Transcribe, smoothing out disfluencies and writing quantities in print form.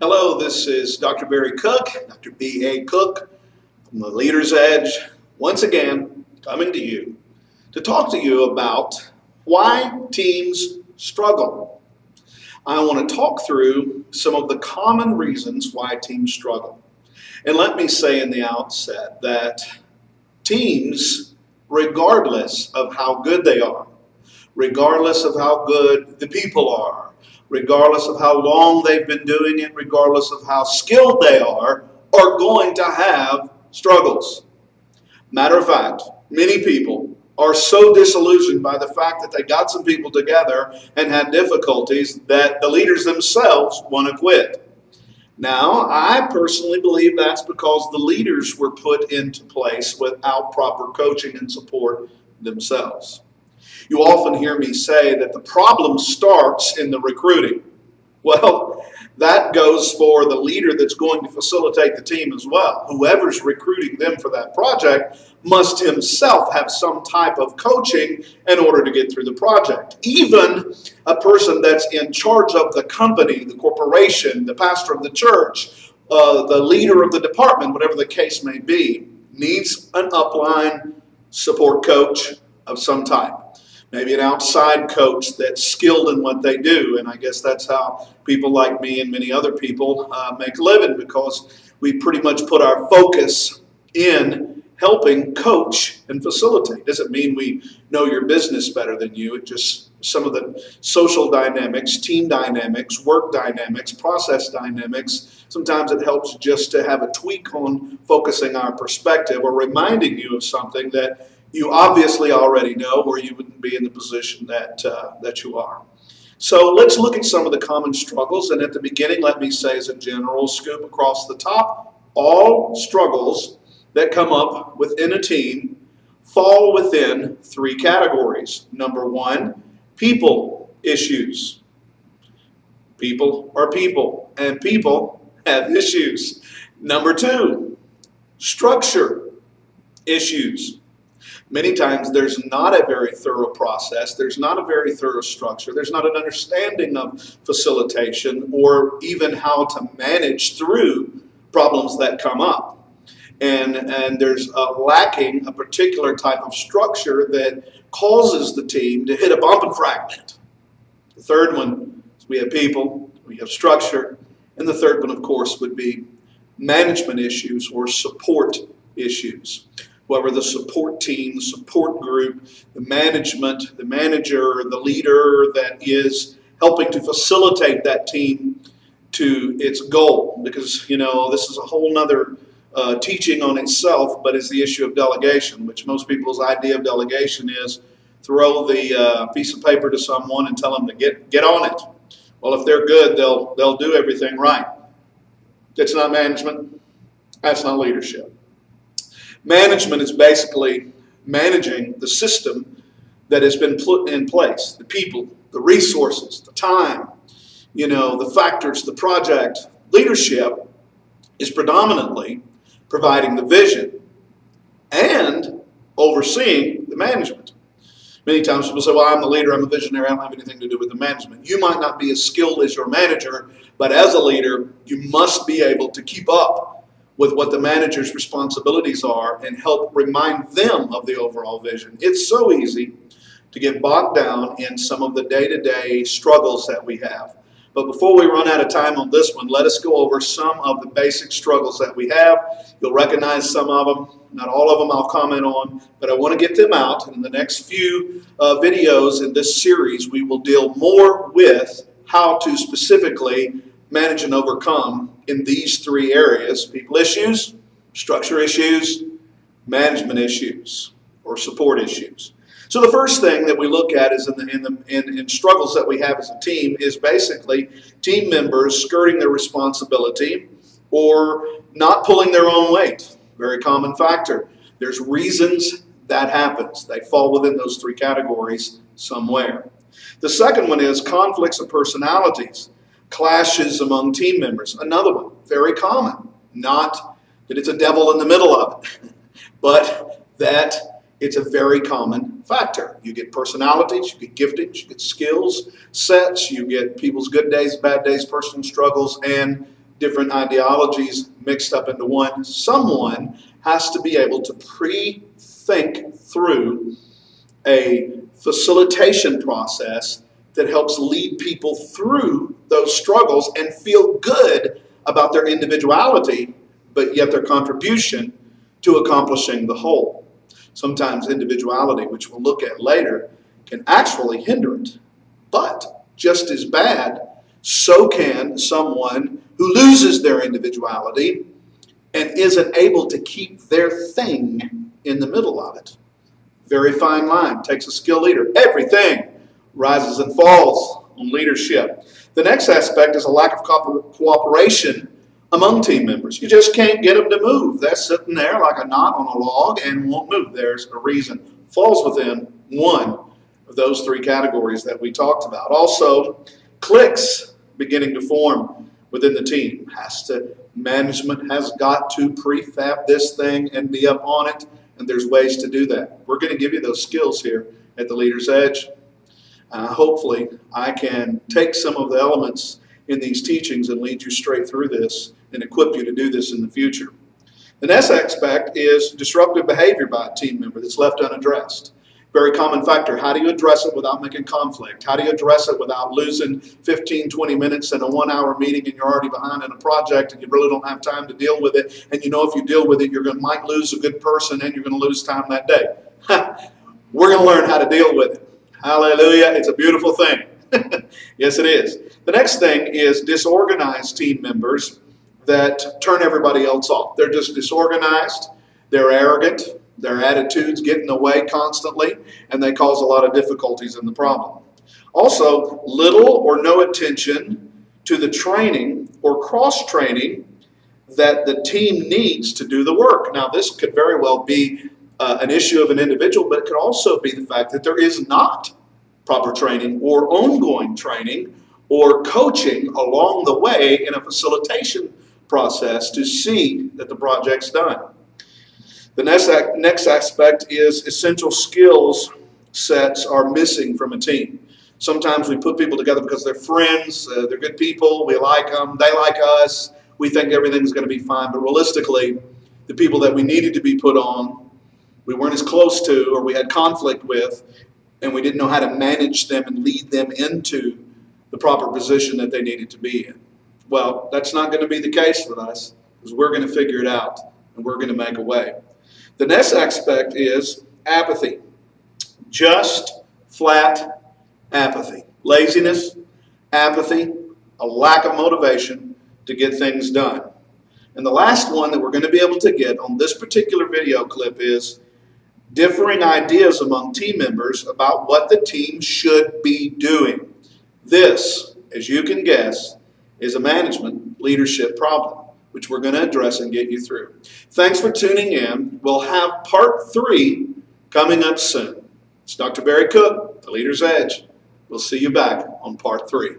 Hello, this is Dr. Barry Cook, Dr. B.A. Cook from The Leader's Edge, once again coming to you to talk to you about why teams struggle. I want to talk through some of the common reasons why teams struggle. And let me say in the outset that teams, regardless of how good they are, regardless of how good the people are, regardless of how long they've been doing it, regardless of how skilled they are going to have struggles. Matter of fact, many people are so disillusioned by the fact that they got some people together and had difficulties that the leaders themselves want to quit. Now, I personally believe that's because the leaders were put into place without proper coaching and support themselves. You often hear me say that the problem starts in the recruiting. Well, that goes for the leader that's going to facilitate the team as well. Whoever's recruiting them for that project must himself have some type of coaching in order to get through the project. Even a person that's in charge of the company, the corporation, the pastor of the church, the leader of the department, whatever the case may be, needs an upline support coach of some type. Maybe an outside coach that's skilled in what they do. And I guess that's how people like me and many other people make a living, because we pretty much put our focus in helping coach and facilitate. Doesn't mean we know your business better than you. It just some of the social dynamics, team dynamics, work dynamics, process dynamics. Sometimes it helps just to have a tweak on focusing our perspective or reminding you of something that you obviously already know, or you wouldn't be in the position that you are. So let's look at some of the common struggles. And at the beginning, let me say as a general scoop across the top, all struggles that come up within a team fall within three categories. Number one, people issues. People are people, and people have issues. Number two, structure issues. Many times there's not a very thorough process, there's not a very thorough structure, there's not an understanding of facilitation or even how to manage through problems that come up. And there's lacking a particular type of structure that causes the team to hit a bump and fragment. The third one is we have people, we have structure, and the third one, of course, would be management issues or support issues. Whoever the support team, the support group, the management, the manager, the leader that is helping to facilitate that team to its goal. Because, you know, this is a whole nother teaching on itself, but it's the issue of delegation, which most people's idea of delegation is throw the piece of paper to someone and tell them to get on it. Well, if they're good, they'll do everything right. That's not management. That's not leadership. Management is basically managing the system that has been put in place, the people, the resources, the time, you know, the factors, the project. Leadership is predominantly providing the vision and overseeing the management. Many times people say, well, I'm the leader, I'm a visionary, I don't have anything to do with the management. You might not be as skilled as your manager, but as a leader, you must be able to keep up with what the manager's responsibilities are and help remind them of the overall vision. It's so easy to get bogged down in some of the day-to-day struggles that we have. But before we run out of time on this one, let us go over some of the basic struggles that we have. You'll recognize some of them. Not all of them I'll comment on, but I want to get them out. And in the next few videos in this series, we will deal more with how to specifically manage and overcome in these three areas: people issues, structure issues, management issues, or support issues. So the first thing that we look at is in struggles that we have as a team is basically team members skirting their responsibility or not pulling their own weight. Very common factor. There's reasons that happens. They fall within those three categories somewhere. The second one is conflicts of personalities. Clashes among team members. Another one, very common. Not that it's a devil in the middle of it, but that it's a very common factor. You get personalities, you get giftings, you get skills sets, you get people's good days, bad days, personal struggles, and different ideologies mixed up into one. Someone has to be able to pre-think through a facilitation process that helps lead people through those struggles and feel good about their individuality, but yet their contribution to accomplishing the whole. Sometimes individuality, which we'll look at later, can actually hinder it. But just as bad, so can someone who loses their individuality and isn't able to keep their thing in the middle of it. Very fine line. Takes a skilled leader. Everything rises and falls on leadership. The next aspect is a lack of cooperation among team members. You just can't get them to move. They're sitting there like a knot on a log and won't move. There's a reason. Falls within one of those three categories that we talked about. Also, cliques beginning to form within the team. Management has got to prefab this thing and be up on it, and there's ways to do that. We're going to give you those skills here at the Leader's Edge. Hopefully, I can take some of the elements in these teachings and lead you straight through this and equip you to do this in the future. The next aspect is disruptive behavior by a team member that's left unaddressed. Very common factor. How do you address it without making conflict? How do you address it without losing 15, 20 minutes in a 1-hour meeting and you're already behind in a project and you really don't have time to deal with it? And you know if you deal with it, might lose a good person and you're going to lose time that day. We're going to learn how to deal with it. Hallelujah. It's a beautiful thing. Yes, it is. The next thing is disorganized team members that turn everybody else off. They're just disorganized. They're arrogant. Their attitudes get in the way constantly, and they cause a lot of difficulties in the problem. Also, little or no attention to the training or cross-training that the team needs to do the work. Now, this could very well be an issue of an individual, but it could also be the fact that there is not proper training or ongoing training or coaching along the way in a facilitation process to see that the project's done. The next aspect is essential skills sets are missing from a team. Sometimes we put people together because they're friends, they're good people, we like them, they like us, we think everything's going to be fine, but realistically, the people that we needed to be put on, we weren't as close to or we had conflict with, and we didn't know how to manage them and lead them into the proper position that they needed to be in. Well, that's not going to be the case with us, because we're going to figure it out and we're going to make a way. The next aspect is apathy. Just flat apathy. Laziness, apathy, a lack of motivation to get things done. And the last one that we're going to be able to get on this particular video clip is differing ideas among team members about what the team should be doing. This, as you can guess, is a management leadership problem, which we're going to address and get you through. Thanks for tuning in. We'll have part 3 coming up soon. It's Dr. Barry Cook, The Leader's Edge. We'll see you back on part 3.